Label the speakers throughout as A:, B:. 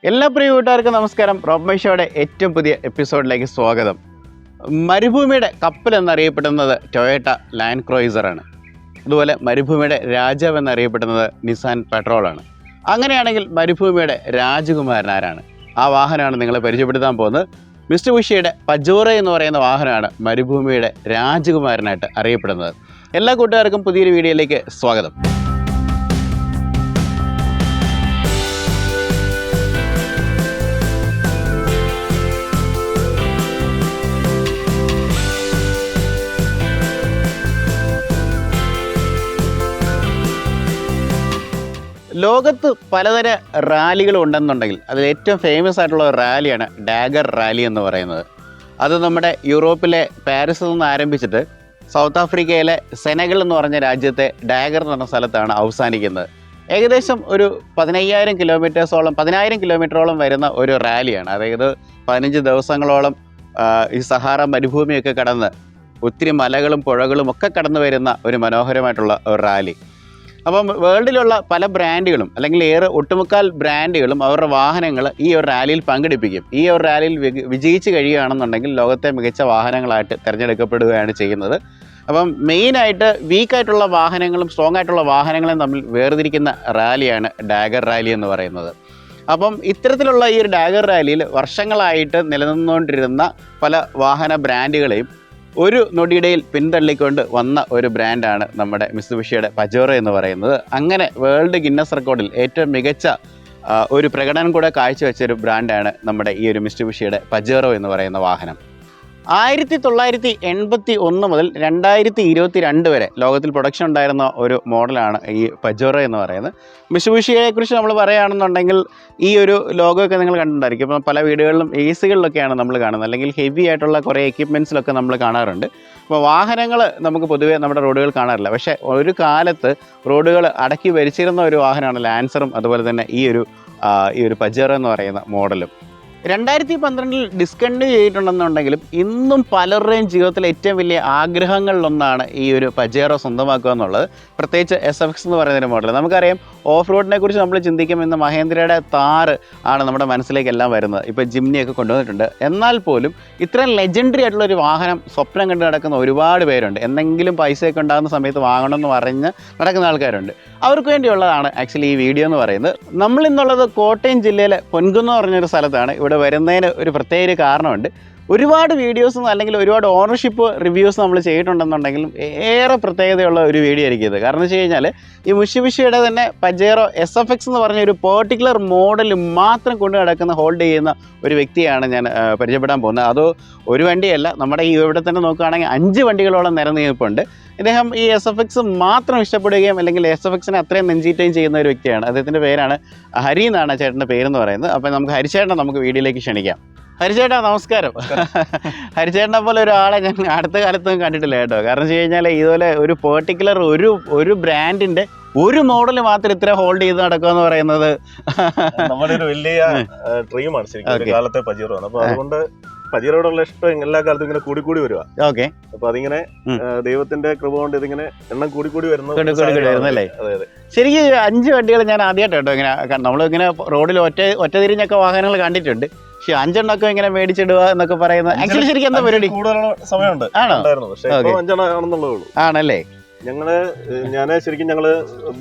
A: എല്ലാ പ്രിയ കൂട്ടുകാർക്കും നമസ്കാരം. റോബ് മൈ ഷോയുടെ ഏറ്റവും പുതിയ എപ്പിസോഡിലേക്ക് സ്വാഗതം. മരുഭൂമിയുടെ കപ്പൽ എന്നറിയപ്പെടുന്നത് ടൊയോട്ട ലാൻഡ് ക്രൂയിസറാണ്. അതുപോലെ മരുഭൂമിയുടെ രാജാവ് എന്നറിയപ്പെടുന്നത് നിസാൻ പെട്രോളാണ്. അങ്ങനെയാണെങ്കിൽ മരുഭൂമിയുടെ രാജകുമാരൻ ആരാണ്? ആ വാഹനമാണ് നിങ്ങളെ പരിചയപ്പെടുത്താൻ പോകുന്നത്. മിസ്റ്റുബിഷിയുടെ പജോറോ എന്ന് പറയുന്ന വാഹനമാണ് മരുഭൂമിയുടെ രാജകുമാരനായിട്ട് അറിയപ്പെടുന്നത്. എല്ലാ കൂട്ടുകാർക്കും പുതിയൊരു വീഡിയോയിലേക്ക് സ്വാഗതം. ലോകത്ത് പലതര റാലികൾ ഉണ്ടെന്നുണ്ടെങ്കിൽ അതിൽ ഏറ്റവും ഫേമസ് ആയിട്ടുള്ള ഒരു റാലിയാണ് ഡാഗർ റാലി എന്ന് പറയുന്നത്. അത് നമ്മുടെ യൂറോപ്പിലെ പാരീസിൽ നിന്ന് ആരംഭിച്ചിട്ട് സൗത്ത് ആഫ്രിക്കയിലെ സെനഗൽ എന്ന് പറഞ്ഞ രാജ്യത്തെ ഡാഗർ എന്ന് പറഞ്ഞ സ്ഥലത്താണ് അവസാനിക്കുന്നത്. ഏകദേശം ഒരു 10,000 കിലോമീറ്ററോളം വരുന്ന ഒരു റാലിയാണ്. അതായത് 15 ദിവസങ്ങളോളം ഈ സഹാറ മരുഭൂമിയൊക്കെ കടന്ന് ഒത്തിരി മലകളും പുഴകളും ഒക്കെ കടന്നു വരുന്ന ഒരു മനോഹരമായിട്ടുള്ള ഒരു റാലി. അപ്പം വേൾഡിലുള്ള പല ബ്രാൻഡുകളും അല്ലെങ്കിൽ ഒട്ടുമുക്കാൽ ബ്രാൻഡുകളും അവരുടെ വാഹനങ്ങൾ ഈ ഒരു റാലിയിൽ പങ്കെടുപ്പിക്കും. ഈ ഒരു റാലിയിൽ വിജയിച്ച് കഴിയുകയാണെന്നുണ്ടെങ്കിൽ ലോകത്തെ മികച്ച വാഹനങ്ങളായിട്ട് തിരഞ്ഞെടുക്കപ്പെടുകയാണ് ചെയ്യുന്നത്. അപ്പം മെയിനായിട്ട് വീക്കായിട്ടുള്ള വാഹനങ്ങളും സ്ട്രോങ് ആയിട്ടുള്ള വാഹനങ്ങളും തമ്മിൽ വേർതിരിക്കുന്ന റാലിയാണ് ഡാഗർ റാലി എന്ന് പറയുന്നത്. അപ്പം ഇത്തരത്തിലുള്ള ഈ ഒരു ഡാഗർ റാലിയിൽ വർഷങ്ങളായിട്ട് നിലനിന്നുകൊണ്ടിരുന്ന പല വാഹന ബ്രാൻഡുകളെയും ഒരു നൊടിയിടയിൽ പിന്തള്ളിക്കൊണ്ട് വന്ന ഒരു ബ്രാൻഡാണ് നമ്മുടെ മിസ്റ്റുബിഷിയുടെ പജോറോ എന്ന് പറയുന്നത്. അങ്ങനെ വേൾഡ് ഗിന്നസ് റെക്കോർഡിൽ ഏറ്റവും മികച്ച ഒരു പ്രകടനം കൂടെ കാഴ്ചവെച്ചൊരു ബ്രാൻഡാണ് നമ്മുടെ ഈ ഒരു മിസ്റ്റുബിഷിയുടെ പജോറോ എന്ന് പറയുന്ന വാഹനം. 1981 മുതൽ 2022 വരെ ലോകത്തിൽ പ്രൊഡക്ഷൻ ഉണ്ടായിരുന്ന ഒരു മോഡലാണ് ഈ പജോറോ എന്ന് പറയുന്നത്. മിസ്റ്റുബിഷിയെക്കുറിച്ച് നമ്മൾ പറയുകയാണെന്നുണ്ടെങ്കിൽ ഈ ഒരു ലോഗോയൊക്കെ നിങ്ങൾ കണ്ടിട്ടുണ്ടായിരിക്കും. ഇപ്പം പല വീടുകളിലും എ സികളിലൊക്കെയാണ് നമ്മൾ കാണുന്നത്, അല്ലെങ്കിൽ ഹെവി ആയിട്ടുള്ള കുറേ എക്യുപ്മെൻറ്റ്സിലൊക്കെ നമ്മൾ കാണാറുണ്ട്. അപ്പോൾ വാഹനങ്ങൾ നമുക്ക് പൊതുവേ നമ്മുടെ റോഡുകൾ കാണാറില്ല. പക്ഷേ ഒരു കാലത്ത് റോഡുകൾ അടക്കി ഭരിച്ചിരുന്ന ഒരു വാഹനമാണ് ലാൻസറും അതുപോലെ തന്നെ ഈ ഒരു പജോറോ എന്ന് പറയുന്ന മോഡലും. 2012 ഡിസ്കണ്ടിന്യൂ ചെയ്തിട്ടുണ്ടെന്നുണ്ടെങ്കിലും ഇന്നും പലരുടെയും ജീവിതത്തിലെ ഏറ്റവും വലിയ ആഗ്രഹങ്ങളിലൊന്നാണ് ഈ ഒരു പജേറോ സ്വന്തമാക്കുക എന്നുള്ളത്. പ്രത്യേകിച്ച് SFX എന്ന് പറയുന്നൊരു മോഡൽ. നമുക്കറിയാം ഓഫ് റോഡിനെ കുറിച്ച് നമ്മൾ ചിന്തിക്കുമ്പോൾ ഇന്ന് മഹേന്ദ്രയുടെ താർ ആണ് നമ്മുടെ മനസ്സിലേക്കെല്ലാം വരുന്നത്. ഇപ്പോൾ ജിംനിയൊക്കെ കൊണ്ടുവന്നിട്ടുണ്ട്. എന്നാൽ പോലും ഇത്രയും ലെജൻഡറി ആയിട്ടുള്ളൊരു വാഹനം സ്വപ്നം കണ്ട് നടക്കുന്ന ഒരുപാട് പേരുണ്ട്. എന്തെങ്കിലും പൈസയൊക്കെ ഉണ്ടാകുന്ന സമയത്ത് വാങ്ങണമെന്ന് പറഞ്ഞ് നടക്കുന്ന ആൾക്കാരുണ്ട്. അവർക്ക് വേണ്ടിയുള്ളതാണ് ആക്ച്വലി ഈ വീഡിയോ എന്ന് പറയുന്നത്. നമ്മളിന്നുള്ളത് കോട്ടയം ജില്ലയിലെ പൊൻകുന്ന് പറഞ്ഞൊരു സ്ഥലത്താണ്. ഇവിടെ വരുന്നതിന് ഒരു പ്രത്യേക കാരണമുണ്ട്. ഒരുപാട് വീഡിയോസും അല്ലെങ്കിൽ ഒരുപാട് ഓണർഷിപ്പ് റിവ്യൂസ് നമ്മൾ ചെയ്തിട്ടുണ്ടെന്നുണ്ടെങ്കിലും ഏറെ പ്രത്യേകതയുള്ള ഒരു വീഡിയോ ആയിരിക്കും ഇത്. കാരണം എന്ന് വെച്ച് കഴിഞ്ഞാൽ ഈ മിസ്റ്റുബിഷിയുടെ തന്നെ പജേറോ SFX എന്ന് പറഞ്ഞ ഒരു പെർട്ടിക്കുലർ മോഡൽ മാത്രം കൊണ്ട് നടക്കുന്ന ഹോൾഡ് ചെയ്യുന്ന ഒരു വ്യക്തിയാണ് ഞാൻ പരിചയപ്പെടാൻ പോകുന്നത്. അതോ ഒരു വണ്ടിയല്ല, നമ്മുടെ ഈ ഇവിടെ തന്നെ നോക്കുകയാണെങ്കിൽ 5 വണ്ടികളോളം നിരനിൽപ്പുണ്ട്. ഇദ്ദേഹം ഈ SFX മാത്രം ഇഷ്ടപ്പെടുകയും അല്ലെങ്കിൽ SFXനെ അത്രയും നെഞ്ചീറ്റുകയും ചെയ്യുന്ന ഒരു വ്യക്തിയാണ്. അദ്ദേഹത്തിൻ്റെ പേരാണ് ഹരി എന്നാണ് ചേട്ടൻ്റെ പേരെന്ന് പറയുന്നത്. അപ്പോൾ നമുക്ക് ഹരിച്ചേട്ടനെ നമുക്ക് വീഡിയോയിലേക്ക് ക്ഷണിക്കാം. ഹരിച്ചേട്ടാ നമസ്കാരം. ഹരിച്ചേട്ടനെ പോലെ ഒരാളെ ഞാൻ അടുത്ത കാലത്തൊന്നും കണ്ടിട്ടില്ല കേട്ടോ. കാരണം വെച്ച് കഴിഞ്ഞാൽ ഇതുപോലെ ഒരു പെർട്ടിക്കുലർ ഒരു ബ്രാൻഡിൻ്റെ ഒരു മോഡൽ മാത്രം ഇത്ര ഹോൾഡ് ചെയ്ത് നടക്കുക എന്ന് പറയുന്നത്
B: നമ്മുടെ ഒരു വലിയ ഡ്രീമാണ് ശരിക്കും കാലത്തെ പജീറോ. അപ്പൊ അതുകൊണ്ട് പജീറോടുള്ള ഇഷ്ടം എല്ലാ കാലത്തും ഇങ്ങനെ കൂടി വരുക.
A: ഓക്കെ.
B: അപ്പൊ അതിങ്ങനെ ദൈവത്തിന്റെ കൃപ കൊണ്ട് ഇതിങ്ങനെ എണ്ണം കൂടി
A: വരുന്നല്ലേ? ശരിക്കും 5 വണ്ടികൾ ഞാൻ ആദ്യമായിട്ട് കേട്ടോ ഇങ്ങനെ. നമ്മളിങ്ങനെ റോഡിൽ ഒറ്റ തിരിഞ്ഞൊക്കെ വാഹനങ്ങൾ കണ്ടിട്ടുണ്ട്. പക്ഷെ 5 എണ്ണമൊക്കെ ഇങ്ങനെ മേടിച്ചിടുക എന്നൊക്കെ പറയുന്നത് ആക്ച്വലി ശരിക്കും എന്താ പരിപാടി?
B: കൂടുതൽ സമയമുണ്ട് പക്ഷേ 5 എണ്ണം ആണെന്നുള്ളൂ.
A: ആണല്ലേ?
B: ഞങ്ങള്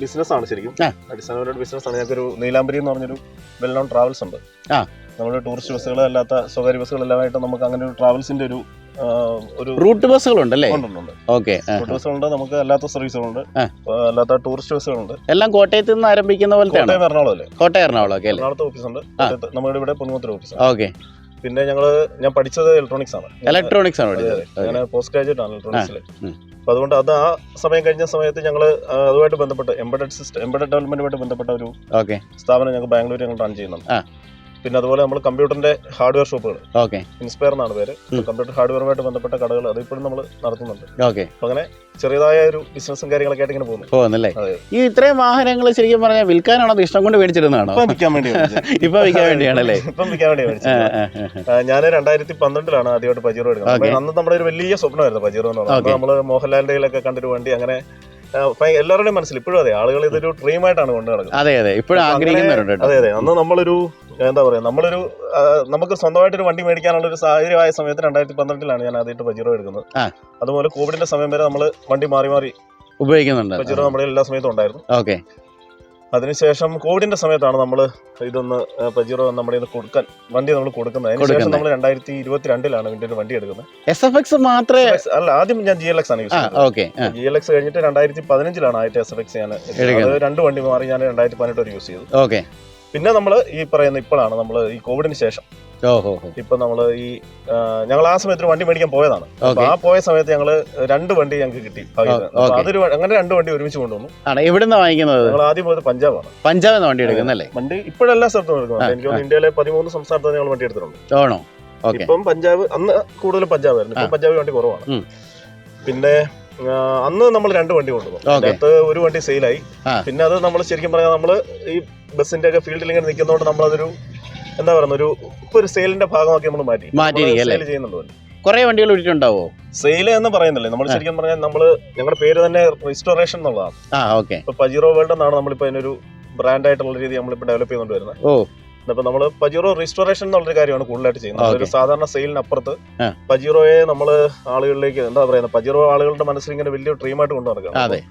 B: ബിസിനസ്സാണ് ശരിക്കും. അടിസ്ഥാനപരമായിട്ട് ബിസിനസ്സാണ്. ഞങ്ങൾക്കൊരു നീലാംബരി എന്ന് പറഞ്ഞൊരു വെൽ നോൺ ട്രാവൽസ് ഉണ്ട്. നമ്മുടെ ടൂറിസ്റ്റ് ബസ്സുകൾ അല്ലാത്ത സ്വകാര്യ ബസ്സുകളെല്ലാമായിട്ട് നമുക്ക് അങ്ങനെ ഒരു ട്രാവൽസിന്റെ ഒരു
A: റൂട്ട് ബസ്സുകളുണ്ടല്ലേ?
B: ഓക്കെ. റൂട്ട് ബസ്സുകളുണ്ട്, നമുക്ക് അല്ലാത്ത സർവീസുകളുണ്ട്, അല്ലാത്ത ടൂറിസ്റ്റ് ബസ്സുകളുണ്ട്.
A: എല്ലാം കോട്ടയത്ത് നിന്ന് ആരംഭിക്കുന്ന പോലെ?
B: കോട്ടയം എറണാകുളം അല്ലേ?
A: എറണാകുളത്തെ
B: ഓഫീസുണ്ട്. നമ്മുടെ ഇവിടെ പൊന്നുമത്തൂർ ഓഫീസ്.
A: ഓക്കെ.
B: പിന്നെ ഞാൻ പഠിച്ചത് ഇലക്ട്രോണിക്സ് ആണ്. ഞാൻ പോസ്റ്റ് ഗ്രാജുവേറ്റ് ആണ് ഇലക്ട്രോണിക്സിൽ. അപ്പൊ അതുകൊണ്ട് അത് ആ സമയം കഴിഞ്ഞ സമയത്ത് ഞങ്ങൾ അതുമായിട്ട് ബന്ധപ്പെട്ട് എംബഡഡ് ഡെവലപ്മെന്റുമായിട്ട് ബന്ധപ്പെട്ട ഒരു സ്ഥാപനം ഞങ്ങൾ ബാംഗ്ലൂർ ഞങ്ങൾ റൺ ചെയ്യുന്നുണ്ട്. പിന്നെ അതുപോലെ നമ്മൾ കമ്പ്യൂട്ടറിന്റെ ഹാർഡ്വെയർ ഷോപ്പുകൾ, ഇൻസ്പയർ എന്നാണ് പേര്. കമ്പ്യൂട്ടർ ഹാർഡ്വെയറുമായിട്ട് ബന്ധപ്പെട്ട കടകൾ അതിപ്പോഴും നമ്മൾ നടത്തുന്നുണ്ട്. അപ്പൊ അങ്ങനെ ചെറിയതായ ഒരു ബിസിനസ്സും കാര്യങ്ങളൊക്കെ ആയിട്ട് ഇങ്ങനെ പോകുന്നല്ലേ?
A: ഈ ഇത്രയും വാഹനങ്ങൾ ശരിക്കും പറഞ്ഞാൽ വിൽക്കാനാണോ അത് ഇഷ്ടം കൊണ്ട് മേടിച്ചിരുന്നതാണോ?
B: ഇപ്പം വിൽക്കാൻ
A: വേണ്ടിയാണല്ലേ?
B: മേടിച്ചത്. ഞാൻ 2012 ആദ്യമായിട്ട് പജീറോ എടുക്കുന്നത്. അന്ന് നമ്മുടെ ഒരു വലിയ സ്വപ്നമായിരുന്നു പജീറോ എന്ന് പറഞ്ഞാൽ. നമ്മള് മോഹൻലാലിന്റെ കയ്യിലൊക്കെ കണ്ടൊരു വണ്ടി. അങ്ങനെ എല്ലാവരുടെയും മനസ്സിൽ ഇപ്പോഴും അതെ, ആളുകൾ ഇതൊരു ഡ്രീമായിട്ടാണ് കൊണ്ടു നടക്കുന്നത്.
A: അതെ. ഇപ്പോഴും ആഗ്രഹിക്കുന്നുണ്ട്.
B: അതെ. അന്ന് നമ്മളൊരു എന്താ പറയുക, നമുക്ക് സ്വന്തമായിട്ടൊരു വണ്ടി മേടിക്കാനുള്ള ഒരു സാഹചര്യമായ സമയത്ത് 2012 ഞാൻ ആദ്യമായിട്ട് പജീറോ എടുക്കുന്നത്. അതുപോലെ കോവിഡിന്റെ സമയം വരെ നമ്മൾ വണ്ടി മാറി മാറി
A: ഉപയോഗിക്കുന്നുണ്ട്.
B: പജീറോ നമ്മുടെ എല്ലാ സമയത്തും ഉണ്ടായിരുന്നു.
A: ഓക്കെ.
B: അതിനുശേഷം കോവിഡിന്റെ സമയത്താണ് നമ്മൾ ഇതൊന്ന് പജീറോ നമ്മുടെ വണ്ടി നമ്മൾ കൊടുക്കുന്നത്. അതിനുശേഷം നമ്മൾ 2022 ഇതിന്റെ ഒരു വണ്ടി എടുക്കുന്നത്.
A: SFX മാത്രമേ
B: അല്ല, ആദ്യം ഞാൻ GLX ആണ് യൂസ് ചെയ്യുന്നത്. GLX കഴിഞ്ഞിട്ട് 2015 ആയിട്ട് SFX ഞാൻ 2 വണ്ടി മാറി ഞാൻ 2018 യൂസ് ചെയ്തു.
A: ഓക്കെ.
B: പിന്നെ നമ്മൾ ഈ പറയുന്ന ഇപ്പോഴാണ് നമ്മൾ ഈ കോവിഡിന് ശേഷം ഇപ്പൊ നമ്മള് ഞങ്ങൾ ആ സമയത്ത് ഒരു വണ്ടി മേടിക്കാൻ പോയതാണ്. അപ്പൊ ആ പോയ സമയത്ത് ഞങ്ങള് 2 വണ്ടി ഞങ്ങൾക്ക് കിട്ടി. അതൊരു അങ്ങനെ 2 വണ്ടി ഒരുമിച്ച് കൊണ്ടുവന്നു.
A: എവിടുന്ന വാങ്ങിക്കുന്നത്?
B: ഞങ്ങൾ ആദ്യം പോയത് പഞ്ചാബാണ്.
A: പഞ്ചാബിൽ വണ്ടി എടുക്കുന്നല്ലേ?
B: വണ്ടി ഇപ്പോഴെല്ലാ സ്ഥലത്തും എടുക്കുന്നത്. എനിക്ക് തോന്നുന്നു ഇന്ത്യയിലെ 13 സംസ്ഥാനത്ത് ഞങ്ങൾ വണ്ടി എടുത്തിട്ടുണ്ട്. ഇപ്പം പഞ്ചാബ്, അന്ന് കൂടുതൽ പഞ്ചാബായിരുന്നു. ഇപ്പം പഞ്ചാബ് വണ്ടി കുറവാണ്. പിന്നെ അന്ന് നമ്മൾ 2 വണ്ടി കൊണ്ടുവന്നു. അതിനകത്ത് ഒരു വണ്ടി സെയിലായി. പിന്നെ അത് നമ്മൾ ശരിക്കും പറയാം, നമ്മള് ഈ ബസിന്റെ ഒക്കെ ഫീൽഡിൽ ഇങ്ങനെ നിൽക്കുന്നതുകൊണ്ട് നമ്മളതൊരു എന്താ പറയുക, ഇപ്പൊ ഒരു സെയിലിന്റെ ഭാഗമാക്കി നമ്മൾ മാറ്റി ചെയ്യുന്നുണ്ടോ.
A: കുറെ വണ്ടികൾ വിട്ടിട്ടുണ്ടാവോ?
B: സെയിൽ എന്ന് പറയുന്നില്ലേ, നമ്മൾ ശരിക്കും പറഞ്ഞാൽ ഞങ്ങളുടെ പേര് തന്നെ റിസ്റ്റോറേഷൻ എന്നുള്ളതാണ്. ഇപ്പൊ പജീറോ വേൾഡ് എന്നാണ് നമ്മളിപ്പോ അതിനൊരു ബ്രാൻഡ് ആയിട്ടുള്ള രീതി നമ്മളിപ്പോ ഡെവലപ്പ് ചെയ്തുകൊണ്ട് വരുന്നത്. അപ്പൊ നമ്മള് പജീറോ റിസ്റ്റോറേഷൻ എന്നുള്ളൊരു കാര്യമാണ് കൂടുതലായിട്ട് ചെയ്യുന്നത്. ഒരു സാധാരണ സെയിലിനപ്പുറത്ത് പജീറോയെ നമ്മള് ആളുകളിലേക്ക് എന്താ പറയുന്നത്, പജീറോ ആളുകളുടെ മനസ്സിൽ ഇങ്ങനെ വലിയ ഡ്രീമായിട്ട് കൊണ്ടു നടക്കുകയാണ്.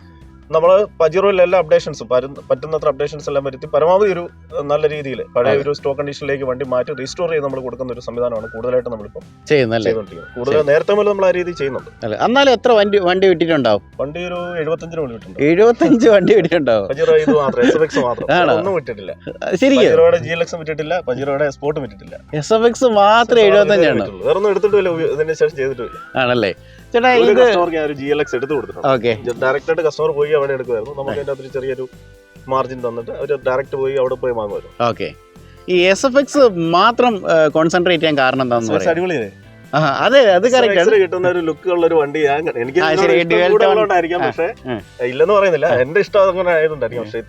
B: നമ്മൾ പജീറോയിൽ എല്ലാ അപ്ഡേഷൻസും പറ്റുന്നത്ര അപ്ഡേഷൻസ് എല്ലാം വരുത്തി പരമാവധി ഒരു നല്ല രീതിയിൽ പഴയ ഒരു സ്റ്റോക്ക് കണ്ടീഷനിലേക്ക് വണ്ടി മാറ്റി റീസ്റ്റോർ ചെയ്ത് നമ്മൾ കൊടുക്കുന്ന ഒരു സംവിധാനമാണ് കൂടുതലായിട്ട് നമ്മളിപ്പോൾ ചെയ്തുകൊണ്ടിരിക്കുന്നത്. കൂടുതൽ നേരത്തെ മുതൽ നമ്മൾ ആ രീതി ചെയ്യുന്നുണ്ട്.
A: എന്നാലും എത്ര വണ്ടി വിട്ടിട്ടുണ്ടാവും?
B: വണ്ടി ഒരു 75 വണ്ടി വിട്ടിട്ടുണ്ട്.
A: 75 വണ്ടി വിട്ടിട്ടുണ്ടാവും?
B: പജീറോ ഇത് മാത്രം, SFX മാത്രം, ഒന്നും വിട്ടിട്ടില്ല. പജീറോയുടെ GLX വിട്ടിട്ടില്ല, പജീറോയുടെ സ്പോർട്ട് വിട്ടിട്ടില്ല.
A: SFX മാത്രം 75 ആണ്.
B: വേറെ ഒന്നും എടുത്തിട്ടില്ല, ഇതിന് ശേഷം ചെയ്തിട്ടില്ല.
A: ആണല്ലേ ചേട്ടാ?
B: ഇത് കസ്റ്റമർക്ക് ഒരു GLX എടുത്ത് കൊടുത്തിട്ടുണ്ട്. ഡയറക്റ്റ് ആയിട്ട് കസ്റ്റമർ പോയി അവിടെ എടുക്കുമായിരുന്നു. നമുക്ക് അതിന്റെ അകത്തൊരു ചെറിയൊരു മാർജിൻ തന്നിട്ട് അവർ ഡയറക്റ്റ് പോയി അവിടെ പോയി വാങ്ങുമായിരുന്നു.
A: ഓക്കെ. ഈ SFX മാത്രം കോൺസെൻട്രേറ്റ് ചെയ്യാൻ കാരണം എന്താണെന്ന് പറയാം?
B: അടിപൊളിയല്ലേ?
A: അതെ, അത് കറക്റ്റ്.
B: കിട്ടുന്ന ഒരു ലുക്ക് ഉള്ള ഒരു വണ്ടി എനിക്ക് ഉണ്ടായിരിക്കാം, പക്ഷെ ഇല്ലെന്ന് പറയുന്നില്ല, എന്റെ ഇഷ്ടം അങ്ങനെ ആയതുകൊണ്ടായിരിക്കും. പക്ഷെ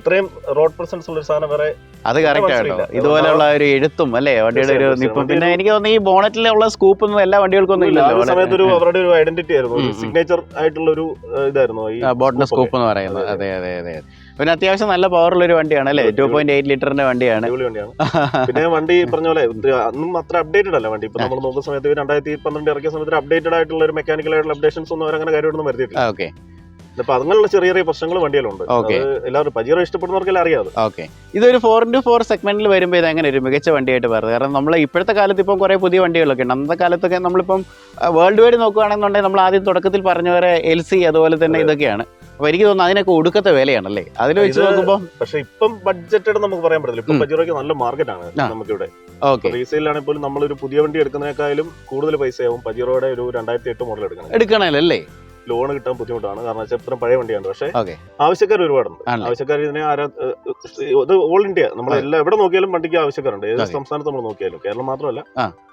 B: ഇത്രയും റോഡ് പ്രസൻസ് ഉള്ള ഒരു സാധനം വേറെ.
A: അത് കറക്റ്റ് ആട്ടോ. ഇതുപോലെയുള്ള ഒരു എഴുത്തും അല്ലേ വണ്ടിയുടെ ഒരു നിപ്പം. പിന്നെ എനിക്ക് തോന്നുന്നു ഈ ബോണറ്റിലുള്ള സ്കൂപ്പ് ഒന്നും എല്ലാ വണ്ടികൾക്കൊന്നും ഇല്ലല്ലോ.
B: സമയത്ത് അവരുടെ ഒരു ഐഡന്റിറ്റി ആയിരുന്നു, സിഗ്നേച്ചർ ആയിട്ടുള്ള ഒരു ഇതായിരുന്നു ഈ
A: ബോട്ടിന്റെ സ്കൂപ്പ് എന്ന് പറയുന്നത്. അതെ അതെ അതെ. പിന്നെ അത്യാവശ്യം നല്ല പവറുള്ള ഒരു വണ്ടിയാണ് അല്ലേ? 2.8 ലിറ്ററിന്റെ വണ്ടിയാണ്.
B: പിന്നെ വണ്ടി പറഞ്ഞ പോലെ അന്നും അത്ര അപ്ഡേറ്റഡ് അല്ല വണ്ടി. ഇപ്പൊ നമ്മൾ നോക്കുന്ന സമയത്ത് 2012 ഇറക്കിയ സമയത്ത് അപ്ഡേറ്റഡ് ആയിട്ടുള്ള ഒരു മെക്കാനിക്കൽ ആയിട്ടുള്ള അപ്ഡേഷൻസ് ഒന്നും അവരങ്ങനെ കാര്യമായിട്ടൊന്നും വരുത്തിയിട്ടില്ല.
A: ഓക്കെ.
B: അപ്പൊ അങ്ങനെയുള്ള ചെറിയ ചെറിയ പ്രശ്നങ്ങൾ വണ്ടിയിലുണ്ട്. എല്ലാവരും പജീറോ ഇഷ്ടപ്പെടുന്നവർക്കെല്ലാം അറിയാം.
A: ഓക്കെ. ഇതൊരു 4x4 സെഗ്മെന്റിൽ വരുമ്പോൾ ഇത് അങ്ങനെ ഒരു മികച്ച വണ്ടിയായിട്ട് പറയുന്നത്? കാരണം നമ്മൾ ഇപ്പോഴത്തെ കാലത്ത് ഇപ്പം കുറെ പുതിയ വണ്ടികളൊക്കെ ഉണ്ട്. അന്നത്തെ കാലത്തൊക്കെ നമ്മളിപ്പം വേൾഡ് വൈഡ് നോക്കുകയാണെന്നുണ്ടെങ്കിൽ നമ്മൾ ആദ്യം തുടക്കത്തിൽ പറഞ്ഞ പോലെ LC അതുപോലെ തന്നെ ഇതൊക്കെയാണ്. അപ്പൊ എനിക്ക് തോന്നുന്നു അതിനൊക്കെ ഒടുക്കത്തെ വിലയാണല്ലേ അതിൽ വെച്ച് നോക്കുമ്പോൾ.
B: പക്ഷെ ഇപ്പം ബഡ്ജറ്റഡ് നമുക്ക് പറയാൻ പറ്റില്ല. ഇപ്പം പജീറോയ്ക്ക് നല്ല മാർക്കറ്റാണ് നമുക്കിവിടെ. റീസെയിലാണെങ്കിൽ പോലും നമ്മളൊരു പുതിയ വണ്ടി എടുക്കുന്നതിനേക്കാളും കൂടുതൽ പൈസയാവും പജീറോയുടെ ഒരു 2008 മോഡൽ എടുക്കണല്ലേ. ലോൺ കിട്ടാൻ ബുദ്ധിമുട്ടാണ്, കാരണം ഇത്രയും പഴയ വണ്ടിയാണ്. പക്ഷേ ആവശ്യക്കാർ ഒരുപാടുണ്ട്. ആവശ്യക്കാർ ഇതിനെ ഓൾ ഇന്ത്യ നമ്മളെല്ലാം എവിടെ നോക്കിയാലും വണ്ടിക്ക് ആവശ്യക്കാരുണ്ട്. ഏത് സംസ്ഥാനത്ത് നമ്മൾ നോക്കിയാലും, കേരളം മാത്രമല്ല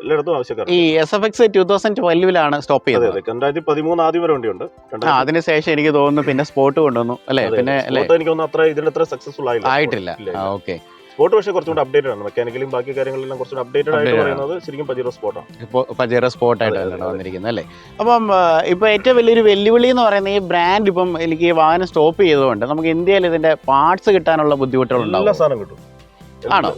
B: എല്ലായിടത്തും ആവശ്യക്കാരുണ്ട്.
A: ഈ SFX 2012 സ്റ്റോപ്പ് ചെയ്തത്.
B: 2013 ആദ്യം വരെ വണ്ടിയുണ്ട്.
A: അതിനുശേഷം എനിക്ക് തോന്നുന്നു പിന്നെ സ്പോർട്ട് കൊണ്ടുവന്നു അല്ലേ? പിന്നെ
B: എനിക്ക് തോന്നുന്നു അത്ര ഇതിനത്ര സക്സസ്ഫുൾ
A: ആയിട്ടില്ല. ഓക്കെ.
B: സ്പോർട്ട് പക്ഷേ കുറച്ചുകൂടി അപ്ഡേറ്റഡ് ആണ്. മെക്കാനിക്കലും ബാക്കി കാര്യങ്ങളെല്ലാം കുറച്ചുകൂടി അപ്ഡേറ്റഡ് ആയിട്ട് പറയുന്നത് ശരിക്കും പജീറോ സ്പോർട്ടാണ്.
A: പജീറോ സ്പോർട്ടായിട്ടാണ് വന്നിരിക്കുന്നത് അല്ലേ? അപ്പം ഇപ്പൊ ഏറ്റവും വലിയൊരു വെല്ലുവിളി എന്ന് പറയുന്നത് ഈ ബ്രാൻഡ് ഇപ്പം എനിക്ക് ഈ വാഹനം സ്റ്റോപ്പ് ചെയ്തുകൊണ്ട് നമുക്ക് ഇന്ത്യയിൽ ഇതിന്റെ പാർട്സ് കിട്ടാനുള്ള ബുദ്ധിമുട്ടുകളുണ്ടാവും.
B: എല്ലാ സാധനം കിട്ടും. ആണോ?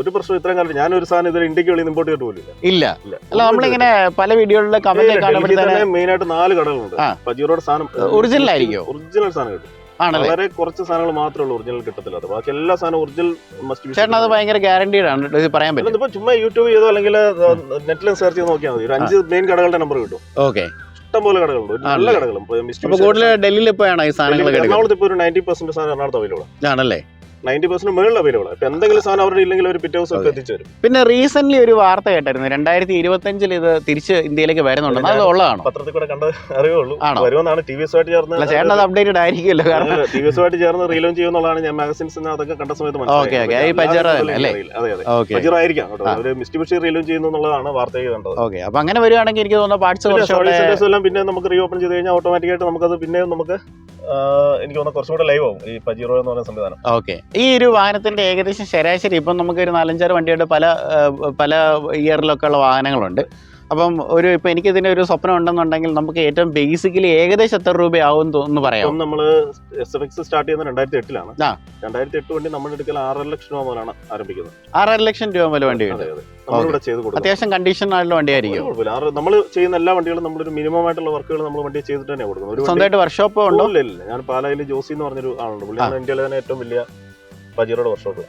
B: ഒരു പ്രശ്നം ഇത്രയും കാലം ഞാനൊരു സാധനം ഇതുവരെ ഇന്ത്യക്ക് വെളിയിൽ ഇമ്പോർട്ട് ചെയ്തിട്ട് പോലും
A: ഇല്ല. അല്ല, നമ്മളിങ്ങനെ പല വീഡിയോകളിലെ കമന്റ് കാണുമ്പോഴത്തേക്കും
B: മെയിൻ ആയിട്ട് 4 കടകളുണ്ട്. പജീറോയുടെ സാധനം
A: ഒറിജിനൽ ആയിരിക്കും.
B: ഒറിജിനൽ സാധനം കിട്ടും. വളരെ കുറച്ച് സാധനങ്ങൾ മാത്രമേ ഉള്ളൂ ഒറിജിനൽ കിട്ടത്തില്ല. ബാക്കി എല്ലാ സാധനവും ഒറിജിനൽ മസ്റ്റ്.
A: ചേട്ടൻ അത് ഭയങ്കര ഗ്യാരണ്ടീഡ് ആണ് പറയാൻ പറ്റും.
B: ഇപ്പൊ ചുമ്മാ യൂട്യൂബ് ചെയ്തോ അല്ലെങ്കിൽ നെറ്റിൽ സെർച്ച് ചെയ്ത് നോക്കിയാൽ മതി. ഒരു 5 മെയിൻ കടകളുടെ നമ്പർ കിട്ടും.
A: ഓക്കെ.
B: ഇഷ്ടംപോലെ കടകളുണ്ട്, നല്ല കടകളും.
A: ഡൽഹിയിൽ എപ്പോഴാണ് ഈ സാധനങ്ങൾ?
B: എറണാകുളത്ത് ഇപ്പോൾ ഒരു 90% സാധനം എറണാകുളത്ത് അവൈലബിൾ ആണല്ലേ? 90% മുകളിൽ അവൈലബിൾ. ഇപ്പൊ എന്തെങ്കിലും സാധനം അവരുടെ ഇല്ലെങ്കിൽ ഒരു പിറ്റേ ദിവസം എത്തിച്ചു തരും.
A: പിന്നെ റീസെന്റ് ഒരു വാർത്ത കേട്ടായിരുന്നു 2025 ഇത് തിരിച്ച് ഇന്ത്യയിലേക്ക് വരുന്നുണ്ട്. അത് ഉള്ളതാണോ?
B: പത്രത്തിൽ കൂടെ കണ്ട അറിയുള്ളൂ. വരുമെന്നാണ് TVS ആയിട്ട് ചേർന്ന്.
A: ചേട്ടൻ അത് അപ്ഡേറ്റഡ് ആയിരിക്കുമല്ലോ, കാരണം
B: TVS ആയിട്ട് ചേർന്ന് റീലോഞ്ച് ചെയ്യുന്നതാണ് ഞാൻ മാഗസിൻസ് അതൊക്കെ കണ്ട സമയത്ത് മനസ്സിലായി. പജീറോ ആയിരിക്കാം കേട്ടോ. മിസ്റ്റുബിഷി റീലോഞ്ച് ചെയ്യുന്നു എന്നുള്ളതാണ് വാർത്തയിൽ കണ്ടത്.
A: ഓക്കെ. അപ്പൊ അങ്ങനെ വരുവാണെങ്കിൽ എനിക്ക് തോന്നുന്നു പാർട്സ്
B: എല്ലാം പിന്നെ നമുക്ക് റീ ഓപ്പൺ ചെയ്ത് കഴിഞ്ഞാൽ ഓട്ടോമാറ്റിക്കായിട്ട് നമുക്കത് പിന്നെ നമുക്ക് എനിക്ക് തോന്നുന്നു കുറച്ചും കൂടെ ലൈവ് ആവും ഈ പജീറോ എന്ന് പറയുന്ന സംവിധാനം.
A: ഓക്കെ. ഈ ഒരു വാഹനത്തിന്റെ ഏകദേശം ശരാശരി ഇപ്പം നമുക്ക് ഒരു 4-5 വണ്ടിയുടെ പല ഇയറിലൊക്കെ ഉള്ള വാഹനങ്ങളുണ്ട്. അപ്പം ഇപ്പം എനിക്കിതിൻ്റെ ഒരു സ്വപ്നം ഉണ്ടെന്നുണ്ടെങ്കിൽ നമുക്ക് ഏറ്റവും ബേസിക്കലി ഏകദേശം എത്ര രൂപയാവും എന്ന് പറയാം.
B: നമ്മൾ SFX സ്റ്റാർട്ട് ചെയ്യുന്നത് 2008-ലാണ്. 2008 വണ്ടി നമ്മുടെ എടുക്കൽ 6.5 ലക്ഷം രൂപ മുതലാണ് ആരംഭിക്കുന്നത്.
A: 6.5 ലക്ഷം രൂപ മുതൽ വണ്ടി
B: നമ്മളിവിടെ ചെയ്ത് കൊടുക്കും.
A: അത്യാവശ്യം കണ്ടീഷൻ ആയിട്ടുള്ള വണ്ടിയായിരിക്കും.
B: നമ്മൾ ചെയ്യുന്ന എല്ലാ വണ്ടികളും നമ്മളൊരു മിനിമം ആയിട്ടുള്ള വർക്കുകൾ നമ്മൾ വണ്ടി ചെയ്തിട്ട് തന്നെ കൊടുക്കുന്നത്.
A: സ്വന്തമായിട്ട് വർക്ക്ഷോപ്പ് ഉണ്ടോ?
B: ഇല്ല, ഞാൻ പാലായിൽ ജോസി എന്ന് പറഞ്ഞൊരു ആളുണ്ട്. പുള്ളിയാണ് ഇന്ത്യയിലെ തന്നെ ഏറ്റവും വലിയ പജീറോയുടെ വർക്ക്ഷോപ്പ്.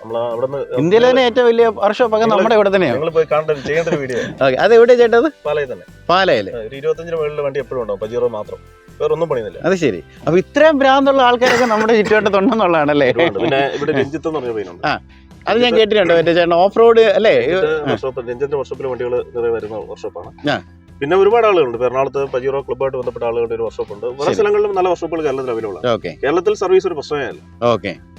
A: ഇന്ത്യയിലെ തന്നെ ഏറ്റവും വലിയ വർക്ക്ഷോപ്പ് ഒക്കെ നമ്മുടെ ഇവിടെ തന്നെയാണ്.
B: നിങ്ങൾ പോയി ചെയ്യേണ്ട ഒരു വീഡിയോ.
A: അത് എവിടെയാ ചേട്ടത്?
B: പാലയിൽ തന്നെ.
A: പാലയിൽ
B: 25 മുകളിലെ വണ്ടി എപ്പോഴും ഉണ്ടാവും, പജീറോ മാത്രം, വേറെ ഒന്നും പണിയുന്നില്ല.
A: അത് ശരി. അപ്പൊ ഇത്രയും ഭ്രാന്തുള്ള ആൾക്കാരൊക്കെ നമ്മുടെ ചുറ്റുവട്ടത്തുണ്ടെന്നുള്ളതാണല്ലേ?
B: പിന്നെ ഇവിടെ രഞ്ജിത്ത് എന്ന് പറഞ്ഞ പയ്യനുണ്ട്.
A: അത് ഞാൻ കേട്ടിട്ടുണ്ട്. മറ്റേ ചേട്ടൻ ഓഫ് റോഡ് അല്ലേ?
B: രഞ്ജിത്തിന്റെ വർക്ക്ഷോപ്പിൽ വണ്ടികൾ വരുന്ന വർക്ക്ഷോപ്പാണ്. പിന്നെ ഒരുപാട് ആളുകളുണ്ട്. എറണാകുളത്ത് പജീറോ ക്ലബ്ബായിട്ട് ബന്ധപ്പെട്ട ആളുകളുടെ ഒരു വർക്ക്ഷോപ്പ് ഉണ്ട്. പല സ്ഥലങ്ങളിലും നല്ല വർക്ക്ഷോപ്പുകൾ കേരളത്തിൽ അവൈലബിൾ ആണ്. കേരളത്തിൽ സർവീസ് ഒരു പ്രശ്നമേ അല്ല.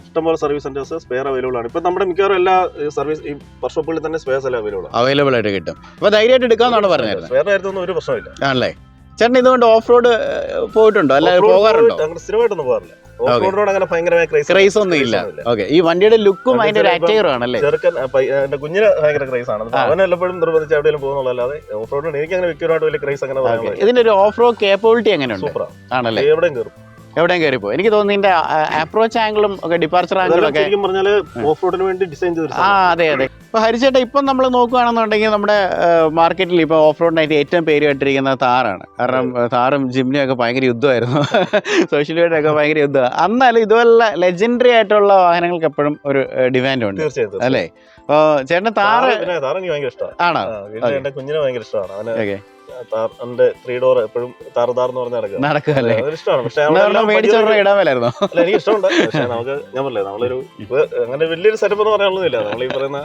B: ഇഷ്ടംപോലെ സർവീസ് സെന്റേഴ്സ് സ്പെയർ അവൈലബിൾ ആണ്. ഇപ്പൊ നമ്മുടെ മിക്കവാറും എല്ലാ സർവീസ് ഈ വർക്ക്ഷോപ്പുകളിൽ തന്നെ സ്പെയർസ് എല്ലാം അവൈലബിൾ
A: ആയിട്ട് കിട്ടും. അപ്പൊ ധൈര്യമായിട്ട് എടുക്കാന്നാണ് പറഞ്ഞത്.
B: സ്പെയർ കാര്യത്തൊന്നും ഒരു പ്രശ്നമില്ല
A: ആണല്ലേ? ചേട്ടൻ ഇതുകൊണ്ട് ഓഫ് റോഡ് പോയിട്ടുണ്ടോ? അല്ല, പോകാറുണ്ടോ?
B: സ്ഥിരമായിട്ടൊന്നും പോകാറില്ല. ഓഫ് റോഡിനോട് അങ്ങനെ ഭയങ്കരമായ
A: ക്രൈസ് ഒന്നും ഇല്ല. ഈ വണ്ടിയുടെ ലുക്കും അതിന്റെ ഒരു അറ്റയറും ആണല്ലേ?
B: ചെറുക്കൻ എന്റെ കുഞ്ഞിന് ഭയങ്കര ക്രൈസ് ആണ്. അവൻ എപ്പോഴും നിർബന്ധിച്ച് എവിടെയും പോകുന്നുള്ളല്ലാതെ ഓഫ് റോഡിന് എനിക്ക് അങ്ങനെ വ്യക്തിപരമായിട്ട് വലിയ ക്രൈസ് അങ്ങനെ.
A: ഇതിന്റെ ഒരു ഓഫ് റോഡ് കേപ്പബിലിറ്റി എങ്ങനെയുണ്ട്?
B: സൂപ്പറാണ്.
A: ആണല്ലേ?
B: എവിടെയും കയറും.
A: എവിടെയും കയറിപ്പോ. എനിക്ക് തോന്നുന്നു ഇതിന്റെ അപ്രോച്ച് ആംഗിളും ഒക്കെ ഡിപ്പാർച്ചർ ആംഗിളും ഒക്കെ
B: പറഞ്ഞാല് ഓഫ് റോഡിന് വേണ്ടി ഡിസൈൻ ചെയ്തു.
A: അതെ. ഇപ്പൊ ഹരിച്ചേട്ടാ, ഇപ്പം നമ്മൾ നോക്കുകയാണെന്നുണ്ടെങ്കിൽ നമ്മുടെ മാർക്കറ്റിൽ ഇപ്പൊ ഓഫ് റോഡിനായിട്ട് ഏറ്റവും പേര് കേട്ടിരിക്കുന്നത് താറാണ്. കാരണം താറും ജിംനിയും ഒക്കെ ഭയങ്കര യുദ്ധമായിരുന്നു. സോഷ്യൽ മീഡിയ ഒക്കെ ഭയങ്കര യുദ്ധമാണ്. എന്നാലും ഇതുപോലുള്ള ലെജൻഡറി ആയിട്ടുള്ള വാഹനങ്ങൾക്ക് എപ്പോഴും ഒരു ഡിമാൻഡ് ഉണ്ട് അല്ലേ? അപ്പൊ ചേട്ടന് താറ്
B: ഭയങ്കര ഇഷ്ടമാണ്.
A: ആണോ?
B: എന്റെ കുഞ്ഞിനെ ഭയങ്കര ഇഷ്ടമാണ്. അവന് 3 ഡോർ എപ്പോഴും താറുതാർന്ന് പറഞ്ഞ്
A: നടക്കുകയല്ലേ?
B: ഇഷ്ടമാണ്. പക്ഷെ
A: ഇടാമല്ലായിരുന്നോ?
B: അല്ല, എനിക്ക് ഇഷ്ടമുണ്ട്. പക്ഷെ നമുക്ക് ഞാൻ പറഞ്ഞില്ലേ, നമ്മളൊരു അങ്ങനെ വലിയൊരു സെറ്റപ്പ് എന്ന് പറയാനുള്ളതില്ല. നമ്മൾ ഈ പറയുന്ന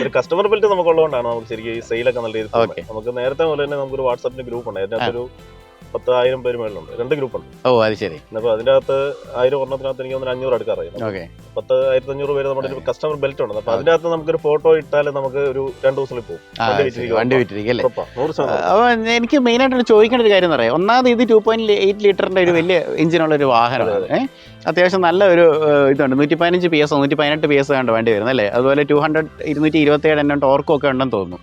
B: ഒരു കസ്റ്റമർ ബെൽറ്റ് നമുക്കുള്ളതുകൊണ്ടാണ് നമുക്ക് ശരിക്കും ഈ സെയിലൊക്കെ നല്ല രീതിയിൽ. നമുക്ക് നേരത്തെ പോലെ തന്നെ നമുക്കൊരു വാട്സാപ്പിന്റെ ഗ്രൂപ്പ് ഉണ്ട്. അതിനകത്തൊരു 10,000 പേര് മേളിലുണ്ട്. 2 ഗ്രൂപ്പുണ്ട്.
A: ഓ, അത് ശരി.
B: അപ്പൊ അതിന്റെ അകത്ത് 1000 ഒരെണ്ണത്തിനകത്ത് എനിക്ക് 500 അടുക്കാറായി. 10,500 പേര് നമ്മുടെ ഒരു കസ്റ്റമർ ബെൽറ്റ് ഉണ്ട്. അപ്പൊ അതിന്റെ അകത്ത് നമുക്കൊരു ഫോട്ടോ ഇട്ടാൽ നമുക്ക് ഒരു 2 ദിവസത്തിൽ പോകും.
A: വണ്ടി വിറ്റിരിക്കും. അപ്പൊ എനിക്ക് മെയിൻ ആയിട്ട് ചോദിക്കേണ്ട ഒരു കാര്യം എന്ന് പറയാം. ഒന്നാമത് ഇത് 2.8 ലിറ്ററിന്റെ ഒരു വലിയ എഞ്ചിനുള്ള ഒരു വാഹനമാണ്. അത്യാവശ്യം നല്ല ഒരു ഇതുണ്ട്. 115 PS 118 PS കണ്ട് വണ്ടി വരുന്നത് അല്ലേ? അതുപോലെ 227 Nm ടോർക്കും ഒക്കെ ഉണ്ടെന്ന് തോന്നുന്നു.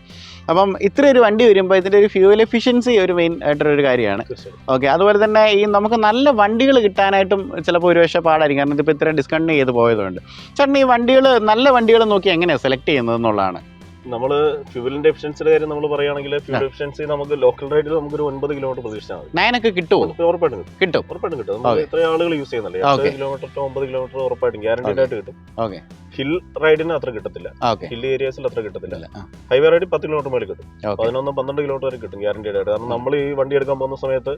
A: അപ്പം ഇത്ര ഒരു വണ്ടി വരുമ്പോൾ ഇതിൻ്റെ ഒരു ഫ്യൂവൽ എഫിഷ്യൻസി ഒരു മെയിൻ ആയിട്ടൊരു കാര്യമാണ്. ഓക്കെ. അതുപോലെ തന്നെ ഈ നമുക്ക് നല്ല വണ്ടികൾ കിട്ടാനായിട്ടും ചിലപ്പോൾ ഒരു പക്ഷേ പാടായിരിക്കും. കാരണം ഇതിപ്പോൾ ഇത്ര ഡിസ്കണ്ടിന്യൂ ചെയ്ത് പോയതുകൊണ്ട്. ചേട്ടൻ ഈ വണ്ടികൾ നല്ല വണ്ടികൾ നോക്കി എങ്ങനെയാണ് സെലക്ട് ചെയ്യുന്നത് എന്നുള്ളതാണ്.
B: നമ്മൾ ഫ്യൂവലിന്റെ എഫിഷ്യൻസിയുടെ കാര്യം നമ്മൾ പറയുകയാണെങ്കിൽ ഫ്യൂവൽ എഫിഷ്യൻസി നമുക്ക് ലോക്കൽ റൈഡിൽ നമുക്കൊരു 9 കിലോമീറ്റർ പ്രതീക്ഷിച്ചാൽ മതി.
A: 9 ഒക്കെ കിട്ടുമോ?
B: ഉറപ്പായിട്ടും കിട്ടും. നമ്മൾ ഇത്ര ആളുകൾ യൂസ് ചെയ്യുന്നില്ലേ? 8 കിലോമീറ്റർ ടു 9 കിലോമീറ്റർ ഉറപ്പായിട്ടും ഗ്യാരണ്ടീഡ് ആയിട്ട് കിട്ടും. ഹിൽ റൈഡിന് അത്ര കിട്ടത്തില്ല. ഹിൽ ഏരിയാസിൽ അത്ര കിട്ടത്തില്ല. ഹൈവേ റൈഡ് 10 കിലോമീറ്റർ മേലെ കിട്ടും. 11-12 കിലോമീറ്റർ വരെ കിട്ടും ഗ്യാരണ്ടീഡ് ആയിട്ട്. കാരണം നമ്മൾ ഈ വണ്ടി എടുക്കാൻ പോകുന്ന സമയത്ത്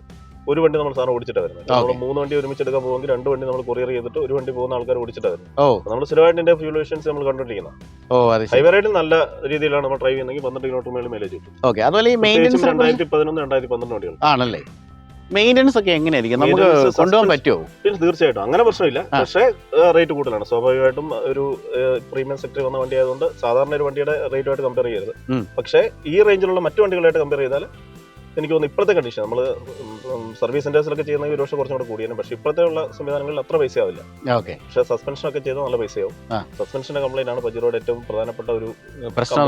B: ഒരു വണ്ടി നമ്മൾ സാധനം ഓടിച്ചിട്ടാണ് വരുന്നത്. നമ്മൾ 3 വണ്ടി ഒരുമിച്ച് എടുക്കാൻ പോകുമെങ്കിൽ 2 വണ്ടി നമ്മൾ കൊറിയർ ചെയ്തിട്ട് ഒരു വണ്ടി പോകുന്ന ആൾക്കാർ ഓടിച്ചിട്ടാണ് വരുന്നത്. നമ്മൾ സ്ഥിരമായിട്ട് ഇതിന്റെ ഫ്യൂൽ എഫിഷ്യൻസി നമ്മൾ കണ്ടുകൊണ്ടിരിക്കുന്നത്. ഹൈവേ റൈഡിൽ നല്ല രീതിയിലാണ് നമ്മൾ ഡ്രൈവ് ചെയ്യുന്നെങ്കിൽ 12 കിലോമീറ്റർ മേലെ മൈലേജ് കിട്ടും. 2011-2012 വണ്ടികൾ ആണല്ലേ?
A: മെയിൻ്റനൻസ് ഒക്കെ എങ്ങനെയായിരിക്കും? നമുക്ക് കൊണ്ടുപോകാൻ പറ്റുമോ?
B: പിന്നെ തീർച്ചയായിട്ടും അങ്ങനെ പ്രശ്നമില്ല. പക്ഷേ റേറ്റ് കൂടുതലാണ്. സ്വാഭാവികമായിട്ടും ഒരു പ്രീമിയം സെക്ടർ വന്ന വണ്ടി ആയതുകൊണ്ട് സാധാരണ ഒരു വണ്ടിയുടെ റേറ്റുമായിട്ട് കമ്പയർ ചെയ്യരുത്. പക്ഷേ ഈ റേഞ്ചിലുള്ള മറ്റു വണ്ടികളായിട്ട് കമ്പയർ ചെയ്താൽ എനിക്ക് തോന്നുന്നു ഇപ്പോഴത്തെ കണ്ടീഷൻ നമ്മൾ സർവീസ് സെന്റേഴ്സിലൊക്കെ ചെയ്യുന്ന ഒരു വർഷം കുറച്ചും കൂടെ കൂടിയാണ്. പക്ഷേ ഇപ്പോഴത്തെ ഉള്ള സംവിധാനങ്ങളിൽ അത്ര പൈസ ആവില്ല. പക്ഷേ സസ്പെൻഷൻ ഒക്കെ ചെയ്താൽ നല്ല പൈസയാവും. സസ്പെൻഷന്റെ കംപ്ലൈന്റ് ആണ് പജീറോയുടെ ഏറ്റവും പ്രധാനപ്പെട്ട ഒരു
A: പ്രശ്നം.